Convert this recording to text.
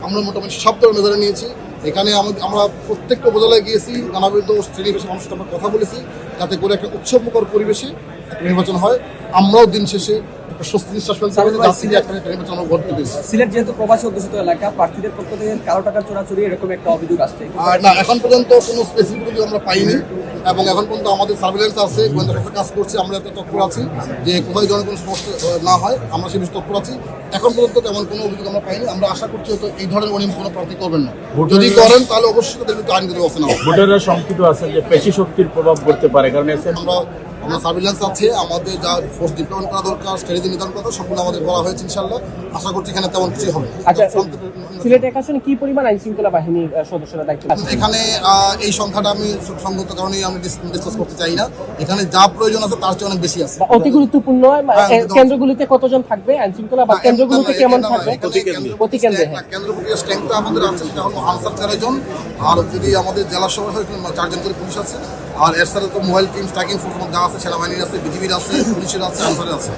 আমরা মোটামুটি সব ধরনের নজরে নিয়েছি। এখানে আমরা প্রত্যেকটা উপজেলায় গিয়েছি, নানাবিধ শ্রেণী পেশার মানুষের সাথে কথা বলেছি, যাতে করে একটা উৎসবমুখর পরিবেশে নির্বাচন হয়। আমরাও দিন শেষে স্বস্তি নিঃশ্বাস ফেলতে পারি একটা নির্বাচন আমরা করতে পেরেছি। সিলেট যেহেতু প্রবাসী অধ্যুষিত এলাকা, প্রার্থীদের পক্ষ থেকে কালো টাকার চোরাচুরি এরকম একটা অভিযোগ আসছে। না, এখন পর্যন্ত কোনো স্পেসিফিক অভিযোগ আমরা পাইনি, এবং এখন পর্যন্ত আমাদের সার্ভেলেন্স আছে, গোয়েন্দা সংস্থা কাজ করছে, আমরা এত তৎপর আছি যে কোথায় যেন কোনো সমস্যা না হয়, আমরা সে বিষয়ে তৎপর আছি। এখন পর্যন্ত তেমন কোনো অভিযোগ আমরা পাইনি। আমরা আশা করছি হয়তো এই ধরনের অনিয়ম কোনো প্রার্থী করবেন না, যদি করেন তাহলে অবশ্যই তাদের বিরুদ্ধে আইনগত ব্যবস্থা নেওয়া হবে। ভোটাররা শঙ্কিত আছেন যে পেশি শক্তির প্রভাব পড়তে পারে, কারণ আমরা সার্ভিলেন্স আছে, আমাদের যা ফোর্স ডিপ্লয়মেন্ট করা দরকার, স্ট্র্যাটেজি নির্ধারণ করা সম্পূর্ণ আমাদের করা হয়েছে ইনশাআল্লাহ। আশা করছি এখানে তেমন কিছু হবে। আচ্ছা, সিলেট এক আসনে কি পরিমাণ আইন শৃঙ্খলা বাহিনীর সদস্যরা দায়িত্ব আছেন? এখানে এই সংখ্যাটা আমি সংগত কারণেই আমি ডিসকাস করতে চাই না। এখানে যা প্রয়োজন আছে তার চেয়ে অনেক বেশি আছে। অতি গুরুত্বপূর্ণ কেন্দ্রগুলিতে কতজন থাকবে আইন শৃঙ্খলা, বা কেন্দ্রগুলিতে কেমন থাকবে? প্রতি কেন্দ্রে কেন্দ্রগুলির স্ট্রেংথটা আমাদের আছে, সেটা হলো আনসার 4 জন, আর যদি আমাদের জেলা সভা হয় 4 জন করে পুলিশ আছে, আর এর সাথে তো মোবাইল টিম, ট্র্যাকিং ফোর্স যা আছে, সেনাবাহিনীর আছে, বিজিবির আছে, পুলিশের আছে, আনসারের আছে।